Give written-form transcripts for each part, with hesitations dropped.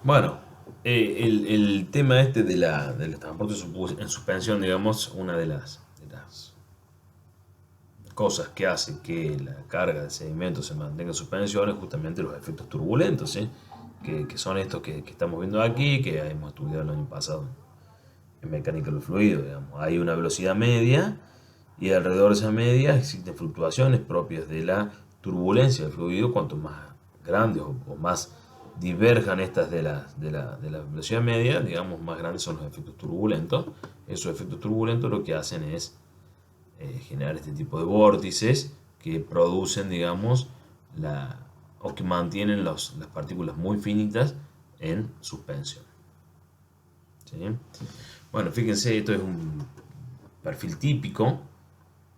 Bueno, el tema este del transporte en suspensión, digamos, una de las cosas que hace que la carga de sedimentos se mantenga en suspensión es justamente los efectos turbulentos, ¿sí? Que son estos que estamos viendo aquí, que hemos estudiado el año pasado en mecánica de los fluidos, digamos. Hay una velocidad media y alrededor de esa media existen fluctuaciones propias de la turbulencia del fluido. Cuanto más grandes o más diverjan estas de la velocidad media, digamos, más grandes son los efectos turbulentos. Esos efectos turbulentos lo que hacen es generar este tipo de vórtices que producen, digamos, o que mantienen las partículas muy finitas en suspensión. ¿Sí? Bueno, fíjense, esto es un perfil típico,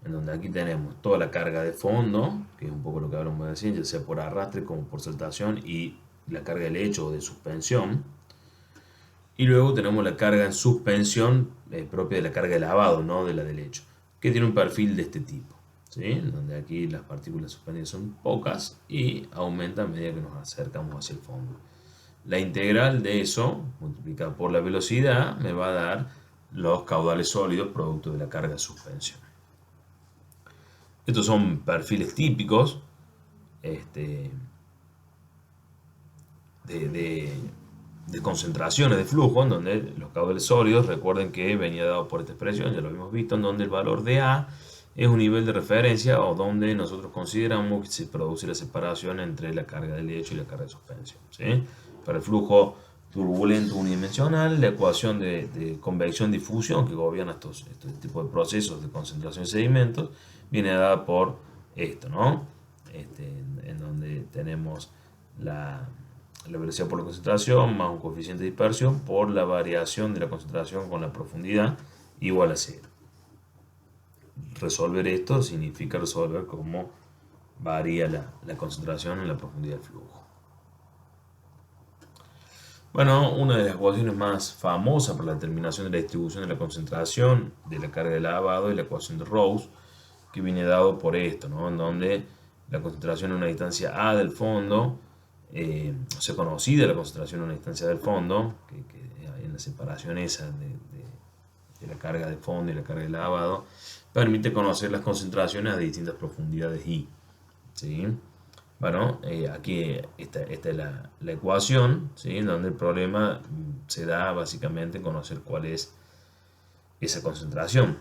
en donde aquí tenemos toda la carga de fondo, que es un poco lo que hablamos de recién, ya sea por arrastre como por saltación, y la carga de lecho o de suspensión. Y luego tenemos la carga en suspensión propia de la carga de lavado, no de la de lecho, que tiene un perfil de este tipo, ¿sí? Donde aquí las partículas suspendidas son pocas y aumenta a medida que nos acercamos hacia el fondo. La integral de eso, multiplicada por la velocidad, me va a dar los caudales sólidos producto de la carga de suspensión. Estos son perfiles típicos este, de, de- de concentraciones de flujo, en donde los caudales sólidos, recuerden que venía dado por esta expresión, ya lo hemos visto, en donde el valor de A es un nivel de referencia o donde nosotros consideramos que se produce la separación entre la carga de lecho y la carga de suspensión, ¿sí? Para el flujo turbulento unidimensional, la ecuación de convección-difusión que gobierna estos tipos de procesos de concentración de sedimentos viene dada por esto, ¿no? En donde tenemos la velocidad por la concentración más un coeficiente de dispersión por la variación de la concentración con la profundidad igual a cero. Resolver esto significa resolver cómo varía la concentración en la profundidad del flujo. Bueno, una de las ecuaciones más famosas para la determinación de la distribución de la concentración de la carga de lavado es la ecuación de Rose, que viene dado por esto, ¿no? En donde la concentración en una distancia A del fondo, o sea, conocida la concentración en una distancia del fondo, que en la separación esa de la carga de fondo y la carga de lavado, permite conocer las concentraciones a distintas profundidades I. ¿Sí? Bueno, aquí esta es la ecuación, ¿sí? Donde el problema se da básicamente en conocer cuál es esa concentración.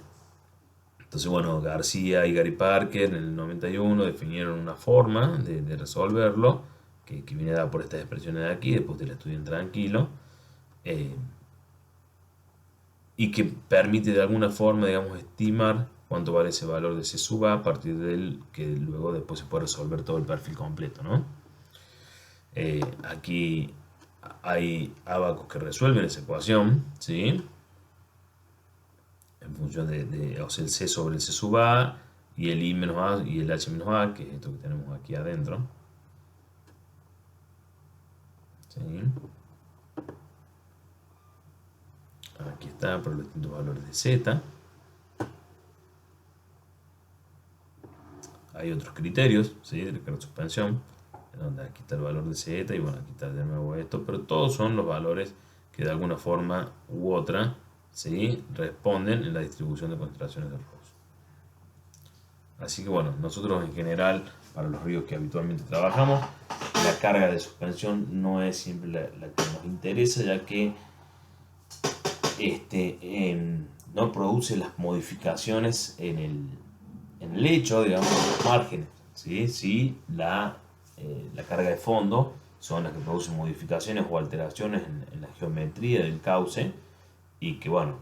Entonces, bueno, García y Gary Parker en el 91 definieron una forma de resolverlo, que viene dada por estas expresiones de aquí, después te la estudien tranquilo, eh, y que permite de alguna forma, digamos, estimar cuánto vale ese valor de C sub A partir del que luego después se puede resolver todo el perfil completo, ¿no? Aquí hay ábacos que resuelven esa ecuación, ¿sí? En función o sea, el C sobre el C sub A y el I menos A y el H menos A, que es esto que tenemos aquí adentro. ¿Sí? Aquí está, por los distintos valores de Z. Hay otros criterios, ¿sí? De la suspensión, en donde aquí está el valor de Z y bueno, aquí está de nuevo esto, pero todos son los valores que de alguna forma u otra, ¿sí? Responden en la distribución de concentraciones del Ross. Así que bueno, nosotros en general, para los ríos que habitualmente trabajamos, la carga de suspensión no es siempre la que nos interesa, ya que no produce las modificaciones en el lecho, digamos, en los márgenes. ¿Sí? Sí, la carga de fondo son las que producen modificaciones o alteraciones en la geometría del cauce y que, bueno,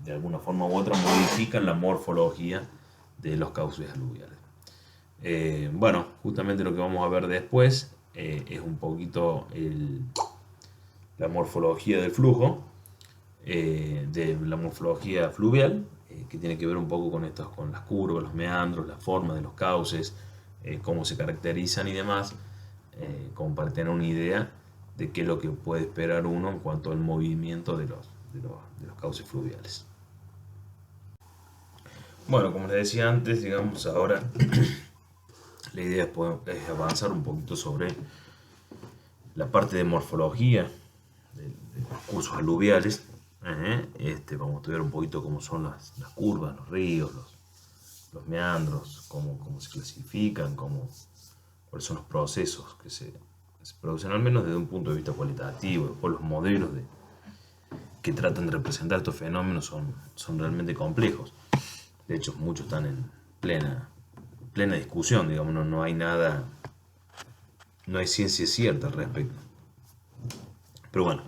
de alguna forma u otra modifican la morfología de los cauces aluviales. Bueno, justamente lo que vamos a ver después es un poquito la morfología del flujo, de la morfología fluvial, que tiene que ver un poco con las curvas, los meandros, la forma de los cauces, cómo se caracterizan y demás, como para tener una idea de qué es lo que puede esperar uno en cuanto al movimiento de los cauces fluviales. Bueno, como les decía antes, digamos ahora la idea es avanzar un poquito sobre la parte de morfología cursos aluviales, vamos a estudiar un poquito cómo son las curvas, los ríos, los meandros, cómo se clasifican, cuáles son los procesos que se producen, al menos desde un punto de vista cualitativo. Después los modelos que tratan de representar estos fenómenos son realmente complejos. De hecho, muchos están en plena discusión, digamos, no hay nada, no hay ciencia cierta al respecto. Pero bueno,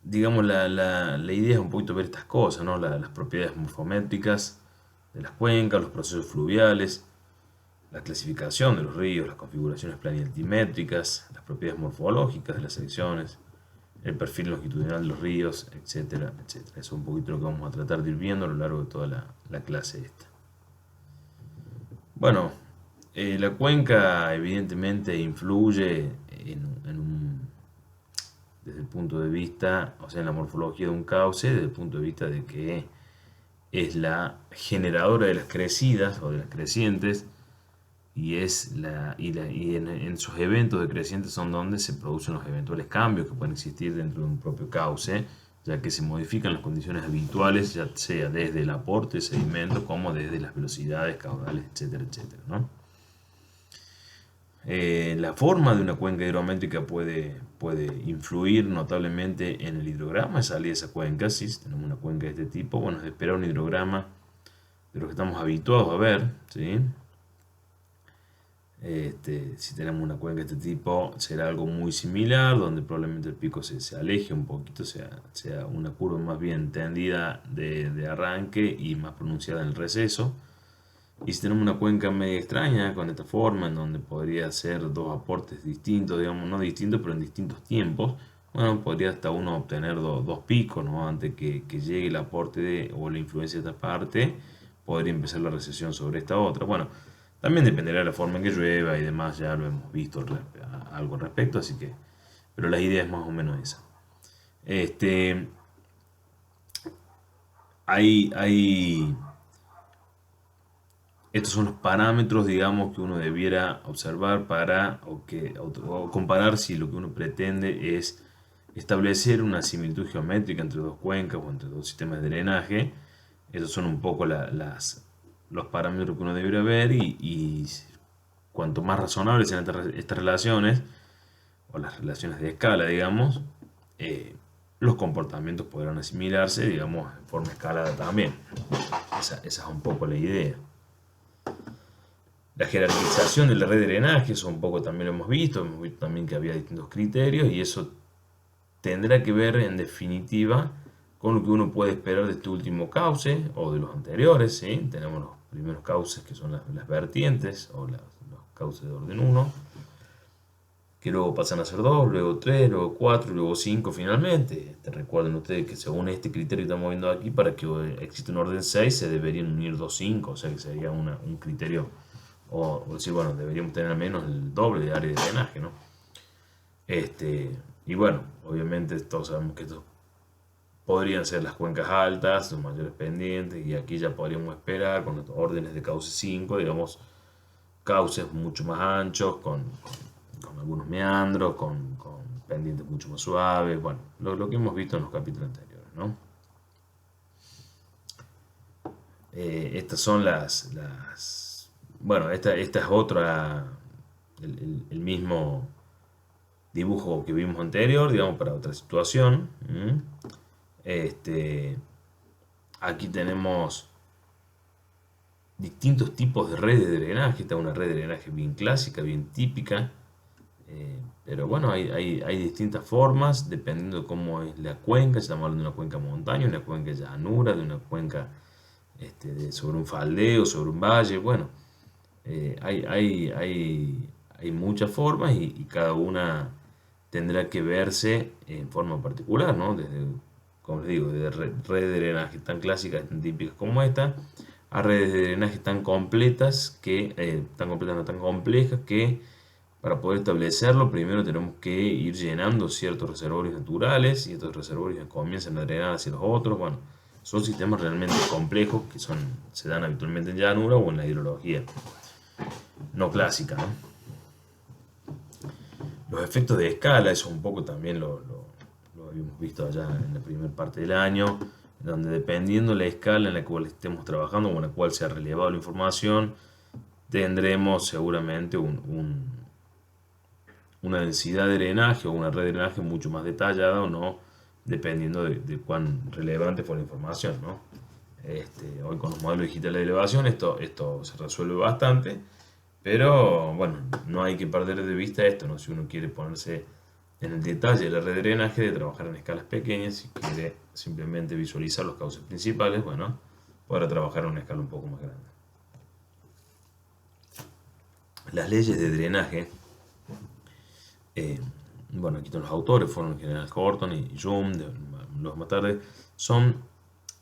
digamos, la idea es un poquito ver estas cosas, ¿no? Las propiedades morfométricas de las cuencas, los procesos fluviales, la clasificación de los ríos, las configuraciones planialtimétricas, las propiedades morfológicas de las secciones, el perfil longitudinal de los ríos, etcétera, etcétera. Eso es un poquito lo que vamos a tratar de ir viendo a lo largo de toda la clase esta. Bueno, la cuenca evidentemente influye desde el punto de vista, o sea, en la morfología de un cauce, desde el punto de vista de que es la generadora de las crecidas o de las crecientes, y en sus eventos de crecientes son donde se producen los eventuales cambios que pueden existir dentro de un propio cauce, ya que se modifican las condiciones habituales, ya sea desde el aporte de sedimentos como desde las velocidades, caudales, etcétera, etcétera, ¿no? La forma de una cuenca hidrométrica puede influir notablemente en el hidrograma de salida de esa cuenca. Si tenemos una cuenca de este tipo, bueno, es de esperar un hidrograma de lo que estamos habituados a ver, ¿sí? Si tenemos una cuenca de este tipo, será algo muy similar, donde probablemente el pico se aleje un poquito, sea una curva más bien tendida de arranque y más pronunciada en el receso. Y si tenemos una cuenca media extraña, con esta forma, en donde podría ser dos aportes distintos, digamos, no distintos, pero en distintos tiempos, bueno, podría hasta uno obtener dos picos, ¿no? Antes que llegue el aporte o la influencia de esta parte, podría empezar la recesión sobre esta otra. Bueno, también dependerá de la forma en que llueva y demás, ya lo hemos visto algo al respecto, así que, pero la idea es más o menos esa. Estos son los parámetros, digamos, que uno debiera observar o comparar si lo que uno pretende es establecer una similitud geométrica entre dos cuencas o entre dos sistemas de drenaje. Esos son un poco los parámetros que uno debería ver y cuanto más razonables sean estas relaciones, o las relaciones de escala, digamos, los comportamientos podrán asimilarse, digamos, en forma escalada también. Esa es un poco la idea. La jerarquización de la red de drenaje, eso un poco también lo hemos visto también que había distintos criterios y eso tendrá que ver en definitiva con lo que uno puede esperar de este último cauce o de los anteriores, ¿sí? Tenemos los primeros cauces que son las vertientes o los cauces de orden 1, que luego pasan a ser 2, luego 3, luego 4, luego 5 finalmente. Recuerden ustedes que según este criterio que estamos viendo aquí, para que exista un orden 6 se deberían unir 2, 5, o sea que sería un criterio, o decir, bueno, deberíamos tener al menos el doble de área de drenaje, ¿no? Y bueno, obviamente todos sabemos que estos podrían ser las cuencas altas, los mayores pendientes, y aquí ya podríamos esperar con los órdenes de cauce 5, digamos, cauces mucho más anchos, con algunos meandros, con pendientes mucho más suaves, bueno, lo que hemos visto en los capítulos anteriores, ¿no? Estas son bueno, esta es otra, el mismo dibujo que vimos anterior, digamos, para otra situación. Aquí tenemos distintos tipos de redes de drenaje. Esta es una red de drenaje bien clásica, bien típica, pero bueno, hay distintas formas dependiendo de cómo es la cuenca. Estamos hablando de una cuenca montaña, una cuenca llanura, de una cuenca sobre un faldeo, sobre un valle. Bueno, hay muchas formas y cada una tendrá que verse en forma particular, ¿no? Desde, como les digo, desde redes de drenaje tan clásicas, tan típicas como esta, a redes de drenaje tan completas, no tan complejas, que para poder establecerlo primero tenemos que ir llenando ciertos reservorios naturales y estos reservorios comienzan a drenar hacia los otros. Bueno, son sistemas realmente complejos que se dan habitualmente en llanura o en la hidrología no clásica, ¿no? Los efectos de escala, eso un poco también lo habíamos visto allá en la primera parte del año, donde dependiendo la escala en la cual estemos trabajando o en la cual se ha relevado la información, tendremos seguramente una densidad de drenaje o una red de drenaje mucho más detallada o no, dependiendo de cuán relevante fue la información, ¿no? Hoy con los modelos digitales de elevación esto se resuelve bastante, pero bueno, no hay que perder de vista esto, ¿no? Si uno quiere ponerse en el detalle de la red de drenaje, de trabajar en escalas pequeñas, si quiere simplemente visualizar los cauces principales, bueno, podrá trabajar en una escala un poco más grande. Las leyes de drenaje, eh, bueno, aquí están los autores, fueron el general Horton y Hume, los más tarde, son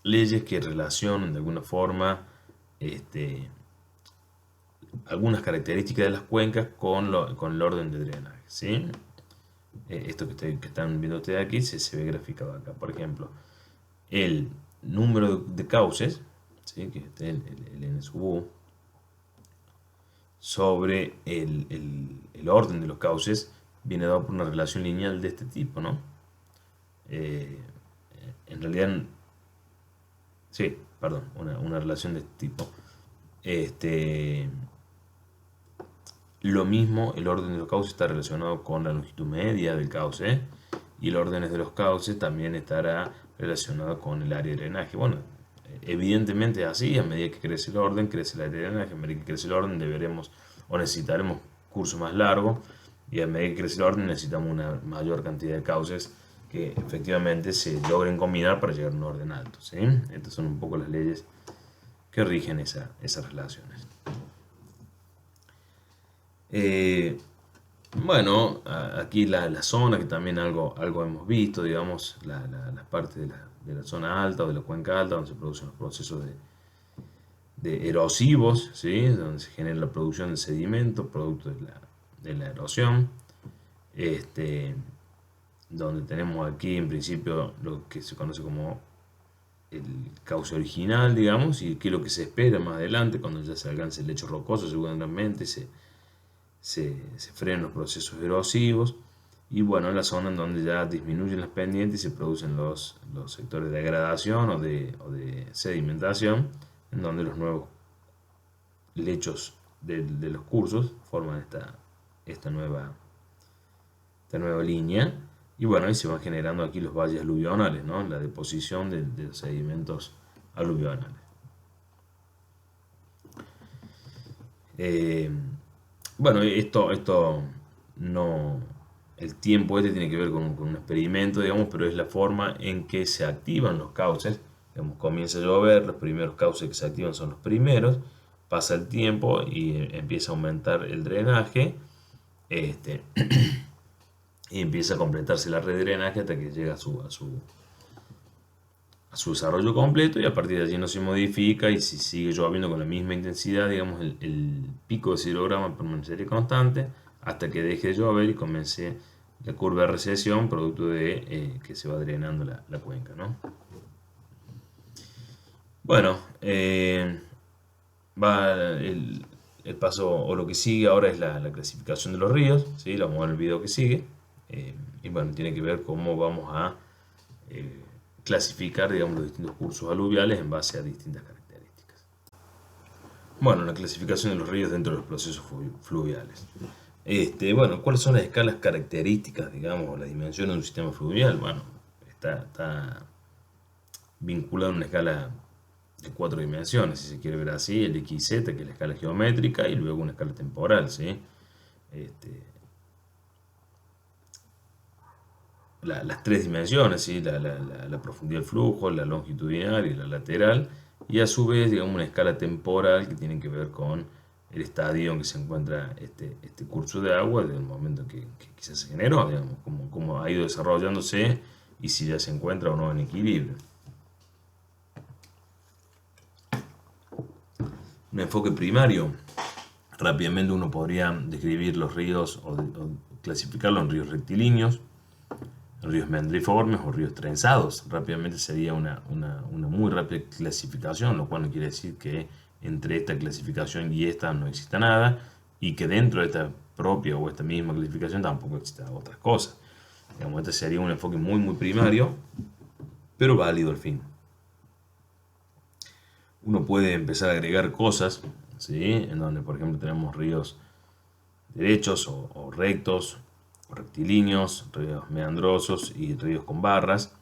leyes que relacionan de alguna forma este, algunas características de las cuencas con el orden de drenaje, ¿sí? Esto que están viendo ustedes aquí se ve graficado acá. Por ejemplo, el número de cauces, ¿sí? Que es el N sub U, sobre el orden de los cauces, viene dado por una relación lineal de este tipo, ¿no? Eh, en realidad, sí, perdón, una relación de este tipo. Este, lo mismo, el orden de los cauces está relacionado con la longitud media del cauce y el orden de los cauces también estará relacionado con el área de drenaje. Bueno, evidentemente es así, a medida que crece el orden, crece el área de drenaje, a medida que crece el orden deberemos o necesitaremos curso más largo y a medida que crece el orden necesitamos una mayor cantidad de cauces que efectivamente se logren combinar para llegar a un orden alto, ¿sí? Estas son un poco las leyes que rigen esas relaciones. Eh, bueno, aquí la zona, que también algo hemos visto, digamos, la parte de la zona alta o de la cuenca alta, donde se producen los procesos de erosivos, ¿sí? Donde se genera la producción de sedimento, producto de la erosión. Este, donde tenemos aquí en principio lo que se conoce como el cauce original, digamos, y que es lo que se espera más adelante, cuando ya se alcance el lecho rocoso, seguramente se frenan los procesos erosivos y bueno, en la zona en donde ya disminuyen las pendientes y se producen los sectores de degradación o de sedimentación, en donde los nuevos lechos de los cursos forman esta nueva, esta nueva línea y bueno, ahí se van generando aquí los valles aluvionales, ¿no? La deposición de los sedimentos aluvionales. Eh, Bueno, esto no. El tiempo este tiene que ver con un experimento, digamos, pero es la forma en que se activan los cauces. Digamos, comienza a llover, los primeros cauces que se activan son los primeros, pasa el tiempo y empieza a aumentar el drenaje, este, y empieza a completarse la red de drenaje hasta que llega a su desarrollo completo y a partir de allí no se modifica y si sigue lloviendo con la misma intensidad, digamos, el pico de silograma permanecería constante hasta que deje de llover y comience la curva de recesión producto de que se va drenando la cuenca, ¿no? Bueno, va el paso o lo que sigue ahora es la clasificación de los ríos, ¿sí? Lo vamos a ver en el video que sigue. Y bueno, tiene que ver cómo vamos a eh, clasificar, digamos, los distintos cursos aluviales en base a distintas características. Bueno, la clasificación de los ríos dentro de los procesos fluviales. Bueno, ¿cuáles son las escalas características, digamos, o la dimensión de un sistema fluvial? Bueno, está vinculado a una escala de 4 dimensiones, si se quiere ver así, el XZ, que es la escala geométrica, y luego una escala temporal, ¿sí? Este, las 3 dimensiones, ¿sí? La profundidad del flujo, la longitudinal y la lateral, y a su vez, digamos, una escala temporal que tiene que ver con el estadio en que se encuentra este curso de agua desde el momento que quizás se generó, digamos, cómo ha ido desarrollándose y si ya se encuentra o no en equilibrio. Un enfoque primario, rápidamente uno podría describir los ríos o clasificarlos en ríos rectilíneos, ríos mendriformes o ríos trenzados. Rápidamente sería una muy rápida clasificación, lo cual no quiere decir que entre esta clasificación y esta no exista nada y que dentro de esta propia o esta misma clasificación tampoco existen otras cosas. Digamos, este sería un enfoque muy, muy primario, pero válido al fin. Uno puede empezar a agregar cosas, ¿sí? En donde, por ejemplo, tenemos ríos derechos o rectos, o rectilíneos, ríos meandrosos y ríos con barras.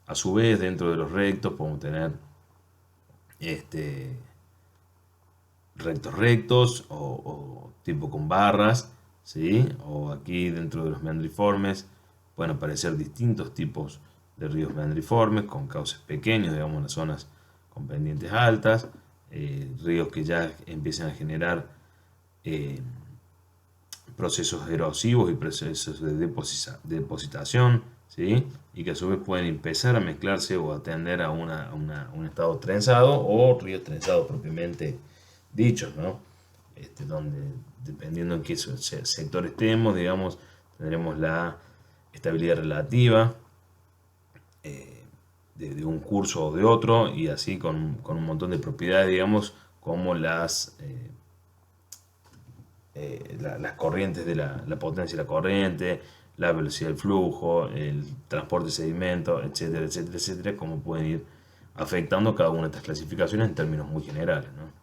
A su vez, dentro de los rectos podemos tener este, rectos o tipo con barras, ¿sí? O aquí dentro de los meandriformes pueden aparecer distintos tipos de ríos meandriformes con cauces pequeños, digamos en las zonas con pendientes altas, ríos que ya empiezan a generar eh, procesos erosivos y procesos de depositación, ¿sí? Y que a su vez pueden empezar a mezclarse o a tender a un estado trenzado o ríos trenzados propiamente dichos, ¿no? Donde dependiendo en qué sector estemos, digamos, tendremos la estabilidad relativa de un curso o de otro y así con un montón de propiedades, digamos, como las corrientes de la potencia de la corriente, la velocidad del flujo, el transporte de sedimento, etcétera, etcétera, etcétera, como pueden ir afectando cada una de estas clasificaciones en términos muy generales, ¿no?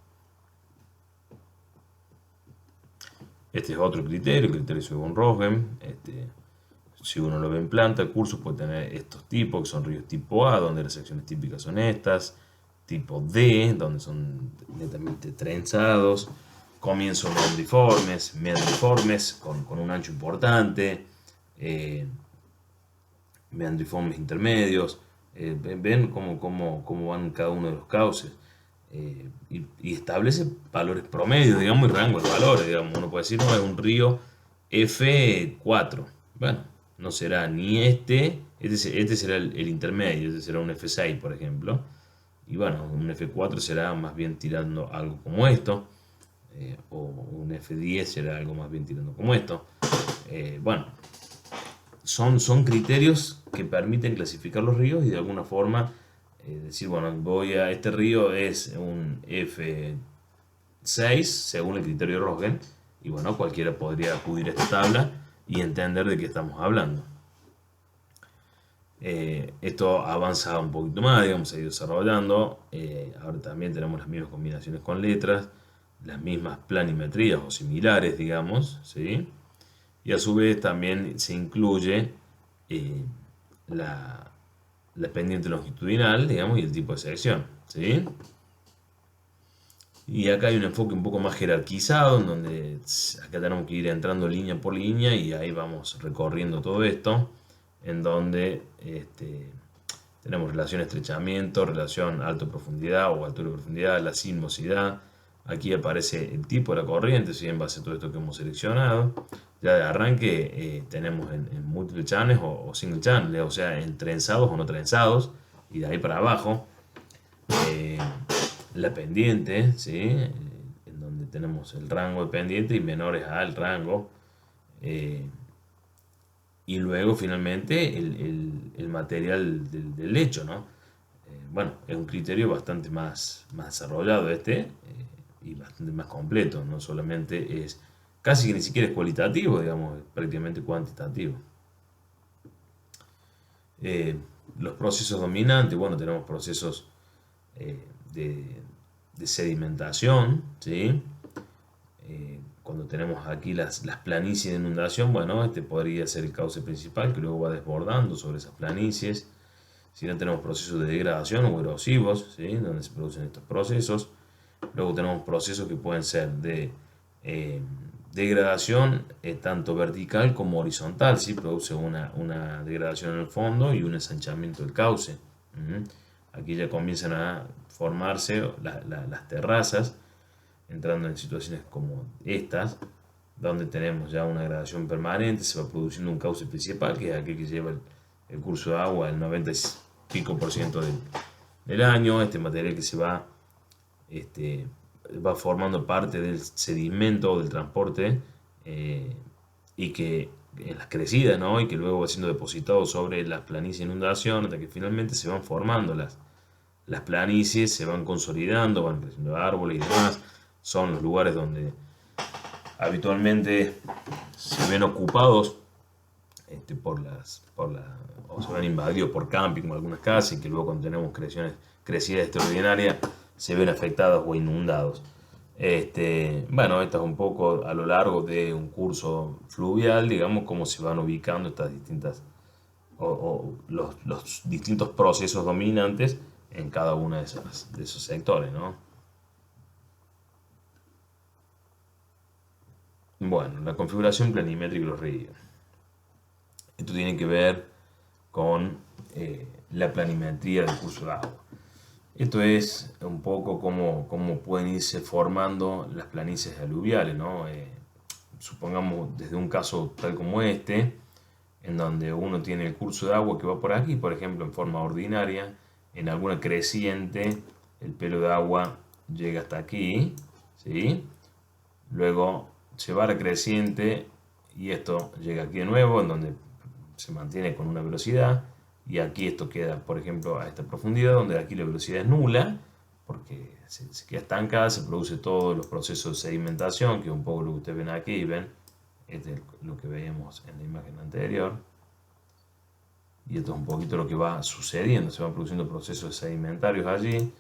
Este es otro criterio, el criterio según Rosgen. Si uno lo ve en planta, el curso puede tener estos tipos, que son ríos tipo A, donde las secciones típicas son estas, tipo D, donde son netamente trenzados, comienzos meandriformes con un ancho importante, meandriformes intermedios, ven cómo van cada uno de los cauces. Y establece valores promedios, digamos, y rangos de valores, digamos. Uno puede decir, no, es un río F4. Bueno, no será ni este será el intermedio, este será un F6, por ejemplo. Y bueno, un F4 será más bien tirando algo como esto, o un F10 será algo más bien tirando como esto. Bueno, son criterios que permiten clasificar los ríos y de alguna forma decir, bueno, este río es un F6 según el criterio de Rosgen y bueno, cualquiera podría acudir a esta tabla y entender de qué estamos hablando. Esto avanza un poquito más, digamos, se ha ido desarrollando. Ahora también tenemos las mismas combinaciones con letras, las mismas planimetrías o similares, digamos, ¿sí? Y a su vez también se incluye eh, la, la pendiente longitudinal, digamos, y el tipo de sección, ¿sí? Y acá hay un enfoque un poco más jerarquizado, en donde acá tenemos que ir entrando línea por línea y ahí vamos recorriendo todo esto, en donde tenemos relación estrechamiento, relación alto-profundidad o altura-profundidad, la sismosidad. Aquí aparece el tipo de la corriente, ¿sí? En base a todo esto que hemos seleccionado. Ya de arranque tenemos en múltiples channels o single channel, o sea, en trenzados o no trenzados, y de ahí para abajo. La pendiente, ¿sí? En donde tenemos el rango de pendiente y menores al rango. Y luego finalmente el material del lecho, ¿no? Bueno, es un criterio bastante más desarrollado y bastante más completo, no solamente es, casi que ni siquiera es cualitativo, digamos, es prácticamente cuantitativo. Eh, los procesos dominantes, bueno, tenemos procesos de sedimentación, ¿sí? Cuando tenemos aquí las planicies de inundación, bueno, este podría ser el cauce principal que luego va desbordando sobre esas planicies. Si no, tenemos procesos de degradación o erosivos, ¿sí? Donde se producen estos procesos. Luego tenemos procesos que pueden ser de degradación tanto vertical como horizontal, ¿sí? Produce una degradación en el fondo y un ensanchamiento del cauce. Aquí ya comienzan a formarse las terrazas, entrando en situaciones como estas, donde tenemos ya una gradación permanente, se va produciendo un cauce principal, que es aquel que lleva el curso de agua el 90 y pico por ciento del año, este material que va formando parte del sedimento o del transporte y que en las crecidas, ¿no? Y que luego va siendo depositado sobre las planicies de inundación hasta que finalmente se van formando las planicies, se van consolidando, van creciendo árboles y demás. Son los lugares donde habitualmente se ven ocupados o se ven invadidos por camping o algunas casas y que luego cuando tenemos crecidas extraordinarias se ven afectados o inundados. Bueno, esto es un poco a lo largo de un curso fluvial, digamos, cómo se van ubicando estas distintas o los distintos procesos dominantes en cada uno de esos sectores, ¿no? Bueno, la configuración planimétrica de los ríos. Esto tiene que ver con la planimetría del curso de agua. Esto es un poco cómo pueden irse formando las planicies aluviales, ¿no? Supongamos desde un caso tal como este, en donde uno tiene el curso de agua que va por aquí, por ejemplo, en forma ordinaria, en alguna creciente, el pelo de agua llega hasta aquí, ¿sí? Luego se va a la creciente y esto llega aquí de nuevo, en donde se mantiene con una velocidad, y aquí esto queda, por ejemplo, a esta profundidad, donde aquí la velocidad es nula, porque se queda estancada, se produce todos los procesos de sedimentación, que es un poco lo que ustedes ven aquí, ven, este es lo que veíamos en la imagen anterior, y esto es un poquito lo que va sucediendo, se van produciendo procesos sedimentarios allí,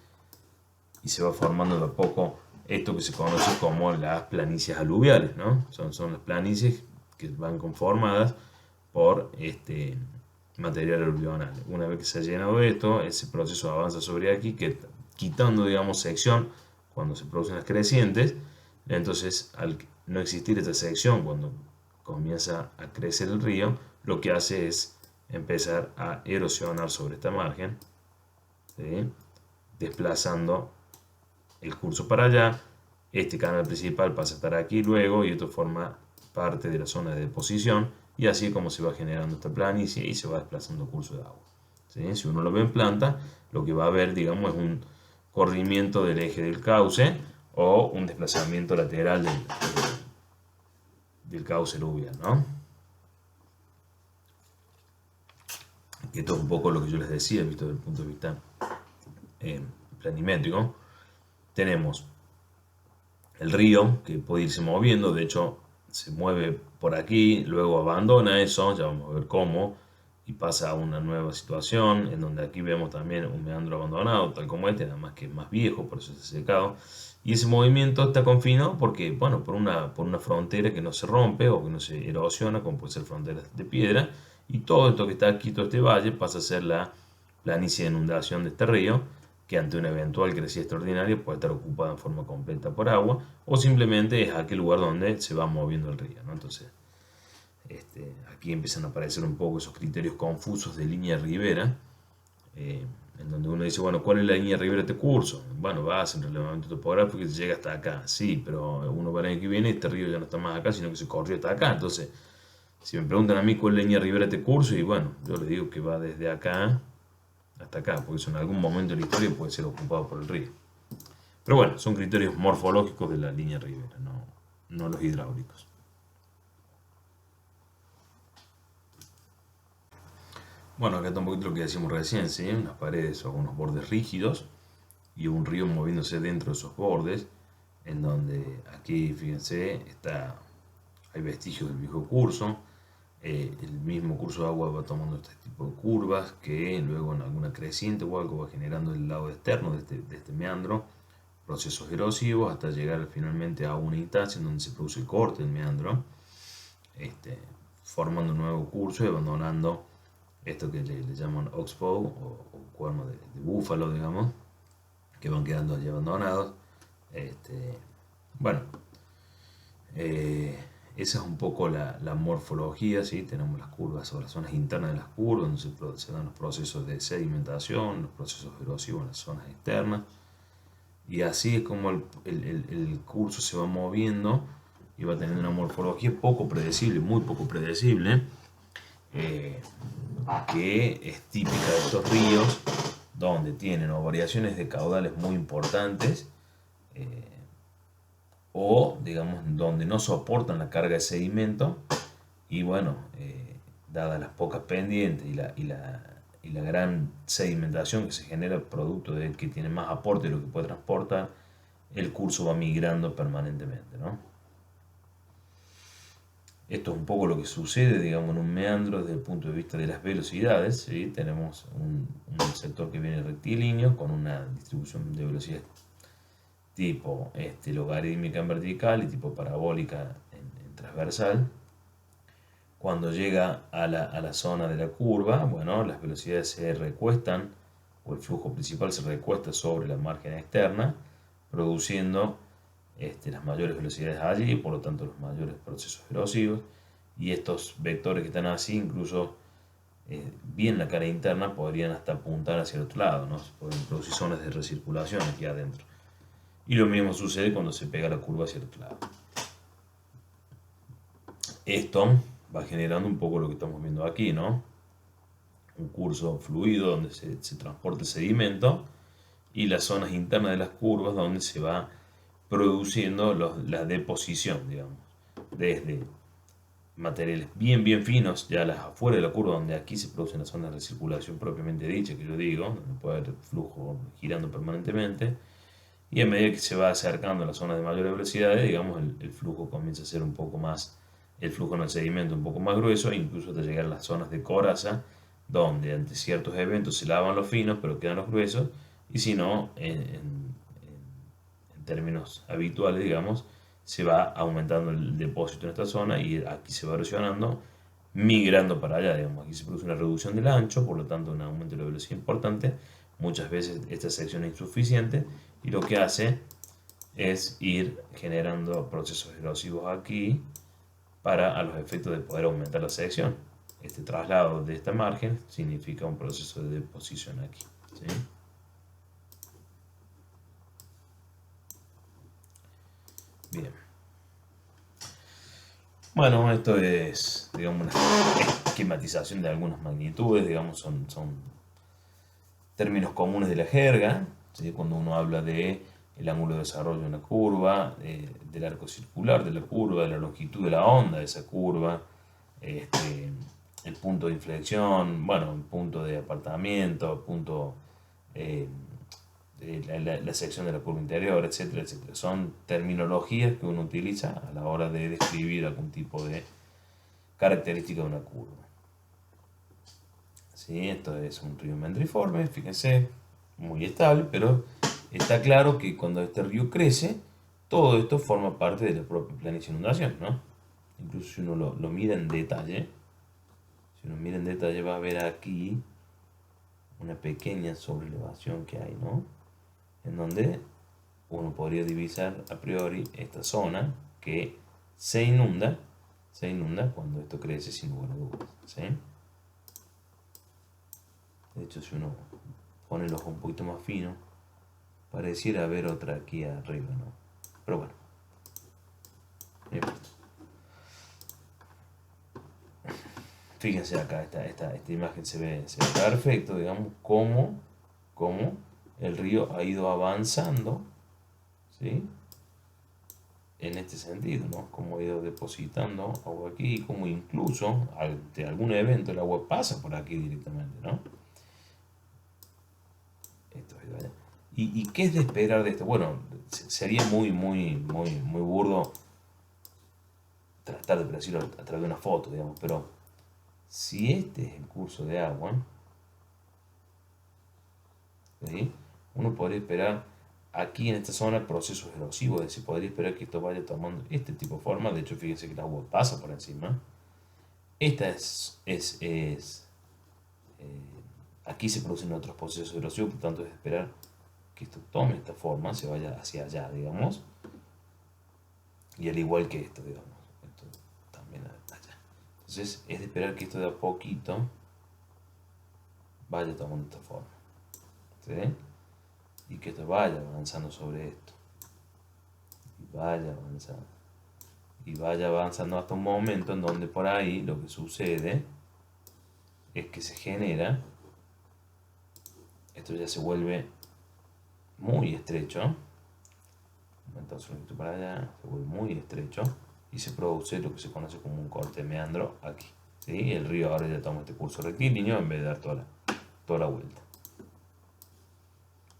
y se va formando de a poco esto que se conoce como las planicies aluviales, ¿no? Son las planicies que van conformadas por material aluvional. Una vez que se ha llenado esto, ese proceso avanza sobre aquí, que quitando, digamos, sección cuando se producen las crecientes. Entonces, al no existir esta sección cuando comienza a crecer el río, lo que hace es empezar a erosionar sobre esta margen, ¿sí? Desplazando el curso para allá. Este canal principal pasa a estar aquí luego y esto forma parte de la zona de deposición, y así es como se va generando esta planicie y se va desplazando el curso de agua, ¿sí? Si uno lo ve en planta, lo que va a ver, digamos, es un corrimiento del eje del cauce o un desplazamiento lateral del cauce aluvial, ¿no? Esto es un poco lo que yo les decía, visto desde el punto de vista planimétrico. Tenemos el río que puede irse moviendo, de hecho se mueve por aquí, luego abandona eso, ya vamos a ver cómo, y pasa a una nueva situación, en donde aquí vemos también un meandro abandonado, tal como este, nada más que más viejo, por eso está secado, y ese movimiento está confinado porque, bueno, por una frontera que no se rompe o que no se erosiona, como puede ser fronteras de piedra, y todo esto que está aquí, todo este valle, pasa a ser la planicie de inundación de este río, que ante una eventual crecida extraordinaria puede estar ocupada en forma completa por agua, o simplemente es aquel lugar donde se va moviendo el río, ¿no? Entonces, aquí empiezan a aparecer un poco esos criterios confusos de línea de ribera, en donde uno dice, bueno, ¿cuál es la línea de ribera de este curso? Bueno, va a hacer un relevamiento topográfico y llega hasta acá, sí, pero uno va el año que viene y este río ya no está más acá, sino que se corrió hasta acá. Entonces, si me preguntan a mí cuál es la línea de ribera de este curso, y bueno, yo les digo que va desde acá hasta acá, porque eso en algún momento de la historia puede ser ocupado por el río. Pero bueno, son criterios morfológicos de la línea ribera, no los hidráulicos. Bueno, acá está un poquito lo que decíamos recién, ¿sí? Unas paredes o unos bordes rígidos y un río moviéndose dentro de esos bordes, en donde aquí, fíjense, hay vestigios del viejo curso. El mismo curso de agua va tomando este tipo de curvas que luego en alguna creciente o algo va generando el lado externo de este meandro, procesos erosivos, hasta llegar finalmente a una instancia en donde se produce el corte del meandro, este, formando un nuevo curso y abandonando esto que le llaman oxbow o cuerno de búfalo, digamos, que van quedando allí abandonados. Bueno, esa es un poco la morfología, ¿sí? Tenemos las curvas o las zonas internas de las curvas, donde se dan los procesos de sedimentación, los procesos erosivos en las zonas externas. Y así es como el curso se va moviendo y va teniendo una morfología poco predecible, muy poco predecible, que es típica de estos ríos, donde tienen o variaciones de caudales muy importantes, o digamos donde no soportan la carga de sedimento, y bueno, dadas las pocas pendientes y la gran sedimentación que se genera producto de que tiene más aporte de lo que puede transportar, el curso va migrando permanentemente, ¿no? Esto es un poco lo que sucede, digamos, en un meandro desde el punto de vista de las velocidades, ¿sí? Tenemos un sector que viene rectilíneo con una distribución de velocidad tipo logarítmica en vertical y tipo parabólica en transversal. Cuando llega a la zona de la curva, bueno, las velocidades se recuestan, o el flujo principal se recuesta sobre la margen externa, produciendo las mayores velocidades allí y por lo tanto los mayores procesos erosivos. Y estos vectores que están así, incluso bien la cara interna, podrían hasta apuntar hacia el otro lado, ¿no? Se pueden producir zonas de recirculación aquí adentro. Y lo mismo sucede cuando se pega la curva hacia el otro lado. Esto va generando un poco lo que estamos viendo aquí, ¿no? Un curso fluido donde se transporta el sedimento y las zonas internas de las curvas donde se va produciendo la deposición, digamos, desde materiales bien finos, ya las afuera de la curva, donde aquí se producen las zonas de recirculación propiamente dicha, que yo digo, donde puede haber flujo girando permanentemente, y a medida que se va acercando a las zonas de mayores velocidades, digamos, el flujo comienza a ser un poco más, el flujo en el sedimento un poco más grueso, incluso hasta llegar a las zonas de coraza, donde ante ciertos eventos se lavan los finos, pero quedan los gruesos, y si no, en términos habituales, digamos, se va aumentando el depósito en esta zona y aquí se va erosionando, migrando para allá, digamos. Aquí se produce una reducción del ancho, por lo tanto un aumento de la velocidad importante. Muchas veces esta sección es insuficiente y lo que hace es ir generando procesos erosivos aquí para a los efectos de poder aumentar la sección. Este traslado de esta margen significa un proceso de deposición aquí, ¿sí? Bien. Bueno, esto es, digamos, una esquematización de algunas magnitudes, digamos, son términos comunes de la jerga, ¿sí? Cuando uno habla de el ángulo de desarrollo de una curva, del arco circular de la curva, de la longitud de la onda de esa curva, este, el punto de inflexión, bueno, el punto de apartamiento, punto, eh, la sección de la curva interior, etcétera, etcétera. Son terminologías que uno utiliza a la hora de describir algún tipo de característica de una curva. ¿Sí? Esto es un río mendriforme, fíjense, muy estable, pero está claro que cuando este río crece, todo esto forma parte de la propia planicie de inundación, ¿no? Incluso si uno lo mira en detalle, si uno mira en detalle va a ver aquí una pequeña sobrelevación que hay, ¿no? En donde uno podría divisar a priori esta zona que se inunda cuando esto crece sin lugar a dudas, ¿sí? De hecho, si uno pone el ojo un poquito más fino, pareciera haber otra aquí arriba, ¿no? Pero bueno, no importa. Fíjense acá, esta imagen se ve perfecto, digamos, cómo el río ha ido avanzando, ¿sí? En este sentido, ¿no? Cómo ha ido depositando agua aquí, como incluso ante algún evento el agua pasa por aquí directamente, ¿no? Esto ha ido allá. ¿Y qué es de esperar de esto? Bueno, sería muy burdo tratar de predecirlo a través de una foto, digamos, pero si este es el curso de agua, ¿sí? Uno podría esperar aquí en esta zona procesos erosivos, es decir, podría esperar que esto vaya tomando este tipo de forma. De hecho, fíjense que el agua pasa por encima. Esta aquí se producen otros procesos erosivos, por tanto es esperar que esto tome esta forma, se vaya hacia allá, digamos. Y al igual que esto, digamos, esto también allá. Entonces es de esperar que esto de a poquito vaya tomando esta forma, ¿sí? Y que esto vaya avanzando sobre esto. Y vaya avanzando. Y vaya avanzando hasta un momento en donde por ahí lo que sucede es que se genera, esto ya se vuelve muy estrecho, entonces para allá se vuelve muy estrecho y se produce lo que se conoce como un corte de meandro aquí, ¿sí? El río ahora ya toma este curso rectilíneo en vez de dar toda la vuelta.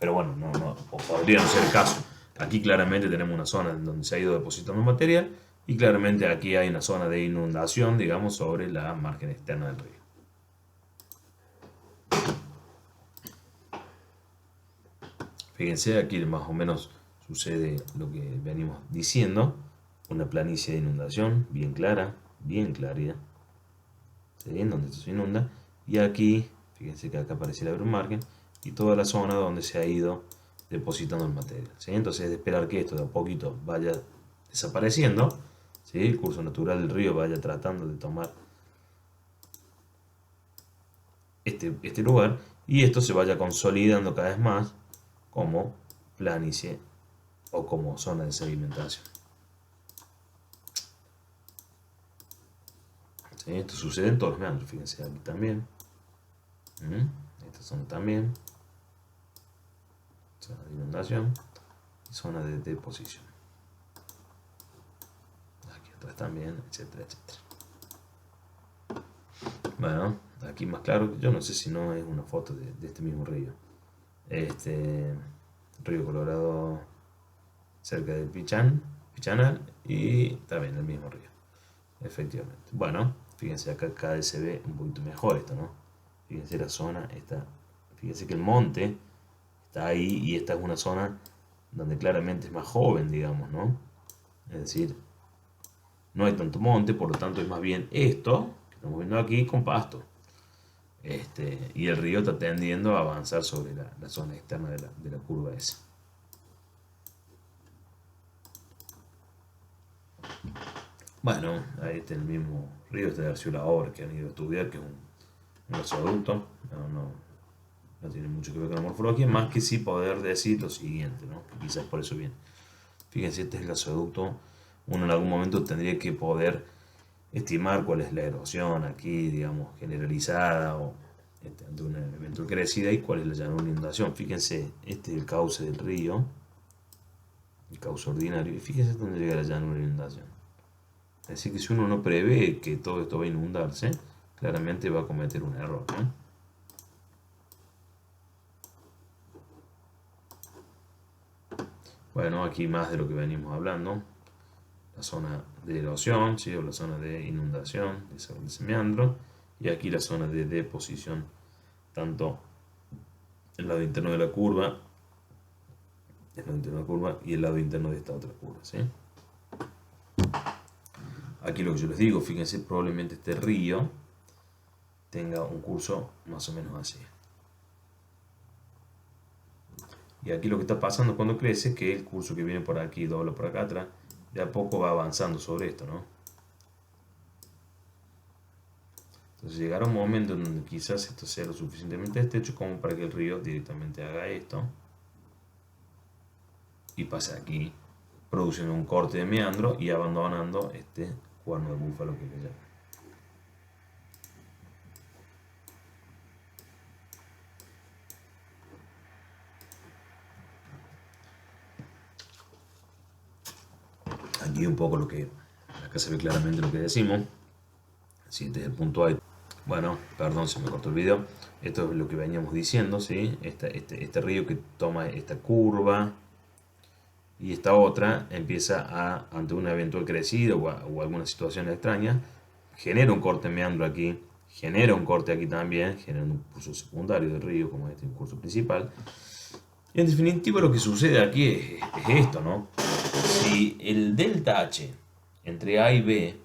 Pero bueno, podría no ser el caso. Aquí claramente tenemos una zona en donde se ha ido depositando material Y claramente aquí hay una zona de inundación, digamos, sobre la margen externa del río. Fíjense, aquí más o menos sucede lo que venimos diciendo. Una planicie de inundación bien clara, bien clara, ¿sí? En donde esto se inunda. Y aquí, fíjense que acá aparece la margen y toda la zona donde se ha ido depositando el material, ¿sí? Entonces es de esperar que esto de a poquito vaya desapareciendo, ¿sí? El curso natural del río vaya tratando de tomar este lugar y esto se vaya consolidando cada vez más como planicie o como zona de sedimentación. ¿Sí? Esto sucede en todos los meandros, fíjense aquí también. Esta zona también. Zona de inundación y zona de deposición. Aquí atrás también, etcétera, etcétera. Bueno, aquí más claro, yo no sé si no es una foto de este mismo río. Río Colorado cerca de Pichanal y también el mismo río, efectivamente. Bueno, fíjense acá cada vez se ve un poquito mejor esto, ¿no? Fíjense la zona, fíjense que el monte está ahí y esta es una zona donde claramente es más joven, digamos, ¿no? Es decir, no hay tanto monte, por lo tanto es más bien esto que estamos viendo aquí con pasto. Y el río está tendiendo a avanzar sobre la zona externa de la curva esa. Bueno, ahí está el mismo río, este de Arciula Obra que han ido a estudiar, que es un gasoducto. No tiene mucho que ver con la morfología, más que sí poder decir lo siguiente, ¿no? Que quizás por eso viene. Fíjense, este es el gasoducto. Uno en algún momento tendría que poder estimar cuál es la erosión aquí, digamos, generalizada o ante una eventual crecida y cuál es la llanura de inundación. Fíjense, este es el cauce del río, el cauce ordinario, y fíjense dónde llega la llanura de inundación. Es decir, que si uno no prevé que todo esto va a inundarse, claramente va a cometer un error, ¿no? Bueno, aquí más de lo que venimos hablando. La zona de erosión, ¿sí? O la zona de inundación de ese meandro. Y aquí la zona de deposición, tanto el lado interno de la curva, y el lado interno de esta otra curva, ¿sí? Aquí lo que yo les digo, fíjense, probablemente este río tenga un curso más o menos así. Y aquí lo que está pasando cuando crece, que el curso que viene por aquí dobla por acá atrás, de a poco va avanzando sobre esto, ¿no? Entonces llegará un momento en donde quizás esto sea lo suficientemente estrecho como para que el río directamente haga esto y pase aquí, produciendo un corte de meandro y abandonando este cuerno de búfalo que le llaman. Aquí un poco acá se ve claramente lo que decimos. Si este es el punto A. Bueno, perdón, se me cortó el video. Esto es lo que veníamos diciendo, ¿sí? Este río que toma esta curva y esta otra empieza ante una eventual crecida o alguna situación extraña, genera un corte meandro aquí, genera un corte aquí también, genera un curso secundario del río como un curso principal. Y en definitiva lo que sucede aquí es esto, ¿no? Si el delta H entre A y B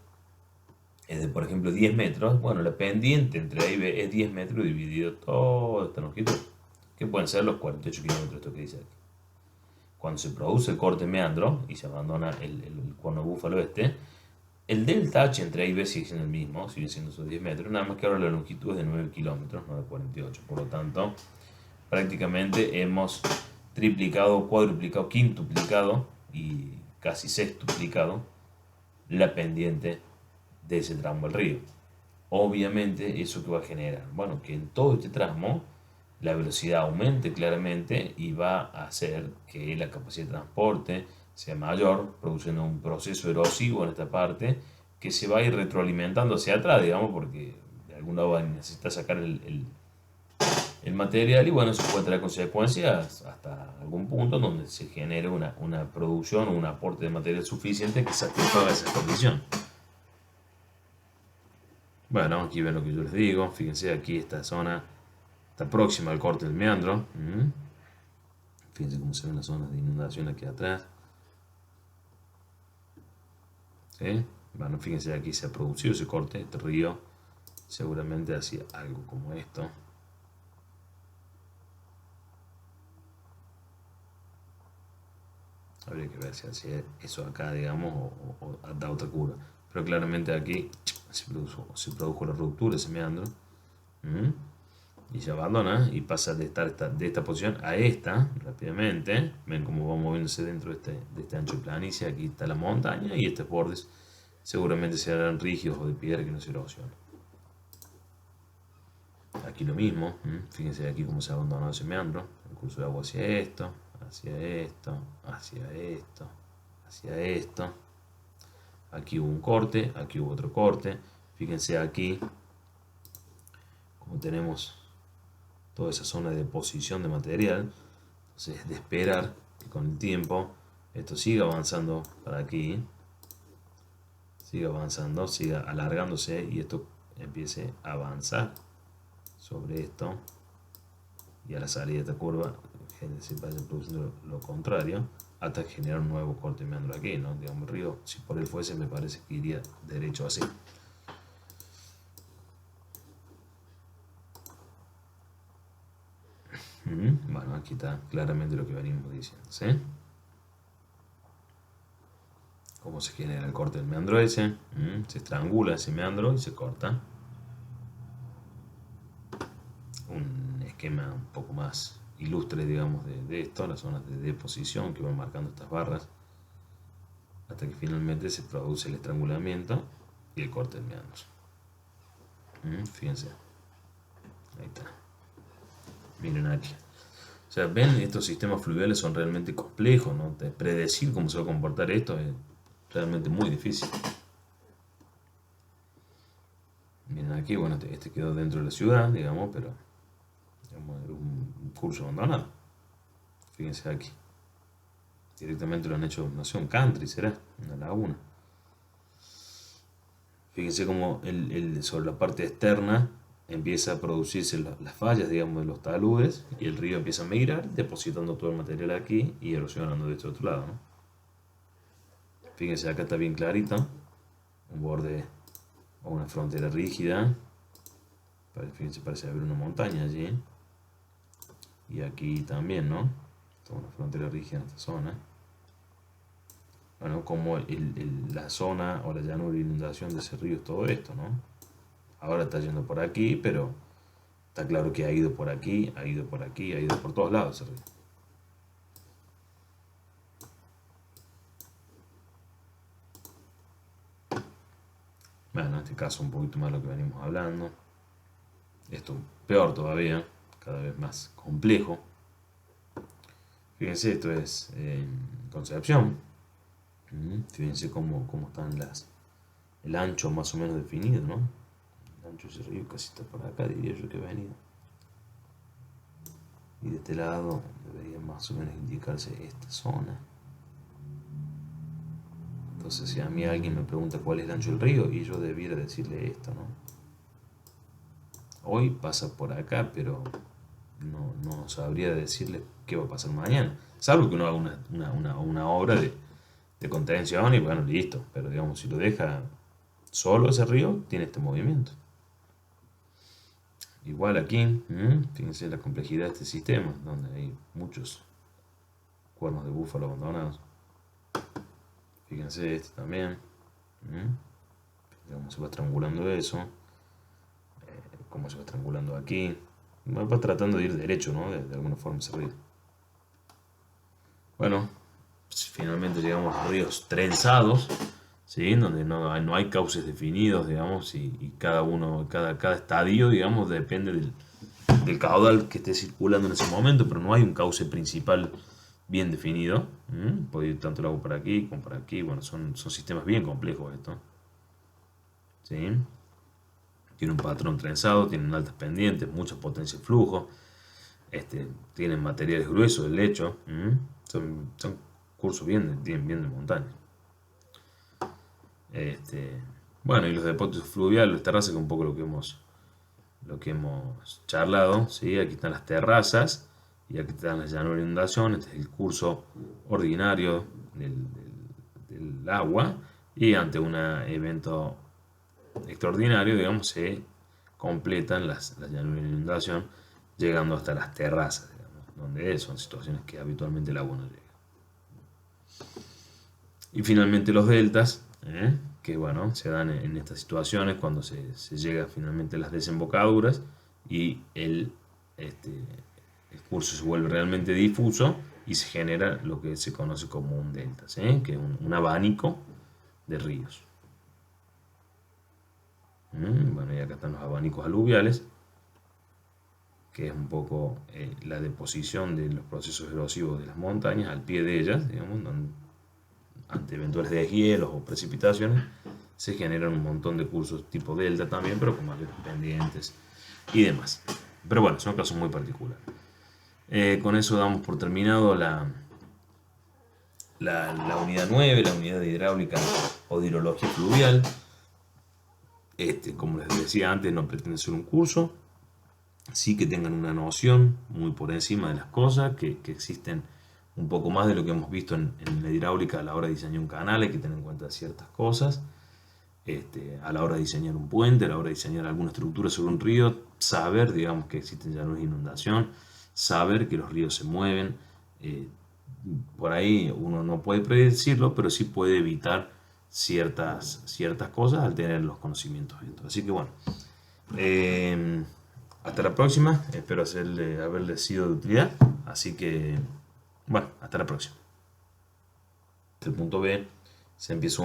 es de, por ejemplo, 10 metros, bueno, la pendiente entre A y B es 10 metros dividido toda esta longitud, que pueden ser los 48 kilómetros, esto que dice aquí. Cuando se produce el corte meandro y se abandona el cuerno búfalo el delta H entre A y B sigue siendo el mismo, sigue siendo esos 10 metros, nada más que ahora la longitud es de 9 kilómetros, no de 48, por lo tanto, prácticamente hemos triplicado, cuadruplicado, quintuplicado y casi sextuplicado la pendiente de ese tramo del río. Obviamente, ¿eso que va a generar? Bueno, que en todo este tramo la velocidad aumente claramente y va a hacer que la capacidad de transporte sea mayor, produciendo un proceso erosivo en esta parte que se va a ir retroalimentando hacia atrás, digamos, porque de algún lado va a necesitar sacar el material y bueno, eso puede traer consecuencias hasta algún punto donde se genere una producción o un aporte de material suficiente que satisfaga esa condición. Bueno, aquí ven lo que yo les digo, fíjense aquí esta zona está próxima al corte del meandro. Fíjense cómo se ven las zonas de inundación aquí atrás. ¿Sí? Bueno, fíjense aquí se ha producido ese corte, este río seguramente hacía algo como esto. Habría que ver si hacía eso acá, digamos, o da otra curva. Pero claramente aquí se produjo la ruptura, ese meandro. Y se abandona y pasa de estar de esta posición a esta rápidamente. Ven cómo va moviéndose dentro de este ancho de planicie. Aquí está la montaña y estos bordes seguramente serán rígidos o de piedra que no se erosionan. Aquí lo mismo, fíjense aquí cómo se ha abandonado ese meandro, el curso de agua hacia esto, hacia esto, hacia esto, hacia esto. Aquí hubo un corte, aquí hubo otro corte. Fíjense aquí como tenemos toda esa zona de deposición de material. Entonces es de esperar que con el tiempo esto siga avanzando para aquí, siga avanzando, siga alargándose y esto empiece a avanzar sobre esto y a la salida de esta curva se vaya produciendo lo contrario hasta generar un nuevo corte de meandro aquí, ¿no? Digamos, el río, si por él fuese, me parece que iría derecho así. Bueno, aquí está claramente lo que venimos diciendo, ¿sí? Cómo se genera el corte del meandro ese, se estrangula ese meandro y se corta. Un esquema un poco más ilustre, digamos, de esto, las zonas de deposición que van marcando estas barras, hasta que finalmente se produce el estrangulamiento y el corte del meandro. Fíjense, ahí está. Miren aquí. O sea, ven, estos sistemas fluviales son realmente complejos, ¿no? De predecir cómo se va a comportar esto es realmente muy difícil. Miren aquí, bueno, este quedó dentro de la ciudad, digamos, pero digamos, era un curso abandonado. Fíjense aquí. Directamente lo han hecho, no sé, un country, será, una laguna. Fíjense cómo sobre la parte externa empieza a producirse las fallas, digamos, de los taludes y el río empieza a migrar, depositando todo el material aquí y erosionando de este otro lado, ¿no? Fíjense, acá está bien clarito, un borde o una frontera rígida. Fíjense, parece haber una montaña allí. Y aquí también, ¿no? Toda una frontera rígida en esta zona. Bueno, como la zona o la llanura de inundación de ese río es todo esto, ¿no? Ahora está yendo por aquí, pero está claro que ha ido por aquí, ha ido por aquí, ha ido por todos lados ese río. Bueno, en este caso un poquito más lo que venimos hablando. Esto peor todavía, cada vez más complejo. Fíjense, esto es Concepción. Fíjense cómo están el ancho más o menos definido, ¿no? El ancho de ese río casi está por acá, diría yo que ha venido. Y de este lado debería más o menos indicarse esta zona. Entonces, si a mí alguien me pregunta cuál es el ancho del río, y yo debiera decirle esto, ¿no? Hoy pasa por acá, pero no sabría decirle qué va a pasar mañana. Salvo que uno haga una obra de contención y bueno, listo. Pero digamos, si lo deja solo ese río, tiene este movimiento. Igual aquí, fíjense la complejidad de este sistema, donde hay muchos cuernos de búfalo abandonados. Fíjense este también. Cómo se va estrangulando eso. Cómo se va estrangulando aquí. Va tratando de ir derecho, ¿no? De alguna forma ese río. Bueno, finalmente llegamos a ríos trenzados, ¿sí? Donde no hay cauces definidos, digamos, y cada estadio, digamos, depende del caudal que esté circulando en ese momento, pero no hay un cauce principal bien definido. Puede ir tanto el agua por aquí como por aquí. Bueno, son sistemas bien complejos estos, ¿sí? Tiene un patrón trenzado, tienen altas pendientes, mucha potencia de flujo. tienen materiales gruesos del lecho. Son cursos bien de montaña. Bueno, y los depósitos fluviales, las terrazas, que es un poco lo que hemos charlado, ¿sí? Aquí están las terrazas y aquí están las llanuras de inundación. Este es el curso ordinario del agua, y ante un evento extraordinario, digamos, se completan las llanuras de inundación, llegando hasta las terrazas, digamos, donde son situaciones que habitualmente el agua no llega. Y finalmente los deltas, que bueno, se dan en estas situaciones cuando se llega finalmente a las desembocaduras y el curso se vuelve realmente difuso y se genera lo que se conoce como un delta, ¿sí? Que es un abanico de ríos. Bueno, y acá están los abanicos aluviales, que es un poco la deposición de los procesos erosivos de las montañas al pie de ellas, digamos, ante eventuales deshielos o precipitaciones, se generan un montón de cursos tipo delta también, pero con mayores pendientes y demás. Pero bueno, son casos muy particulares. Con eso damos por terminado la unidad 9, la unidad de hidráulica o de hidrología fluvial. Como les decía antes, no pretende ser un curso, sí que tengan una noción muy por encima de las cosas, que existen un poco más de lo que hemos visto en la hidráulica a la hora de diseñar un canal. Hay que tener en cuenta ciertas cosas. A la hora de diseñar un puente, a la hora de diseñar alguna estructura sobre un río, saber, digamos, que existen llanuras de inundación, saber que los ríos se mueven. Por ahí uno no puede predecirlo, pero sí puede evitar ciertas cosas al tener los conocimientos de esto. Así que bueno, hasta la próxima. Espero haberles sido de utilidad. Así que bueno, hasta la próxima. El punto B se empieza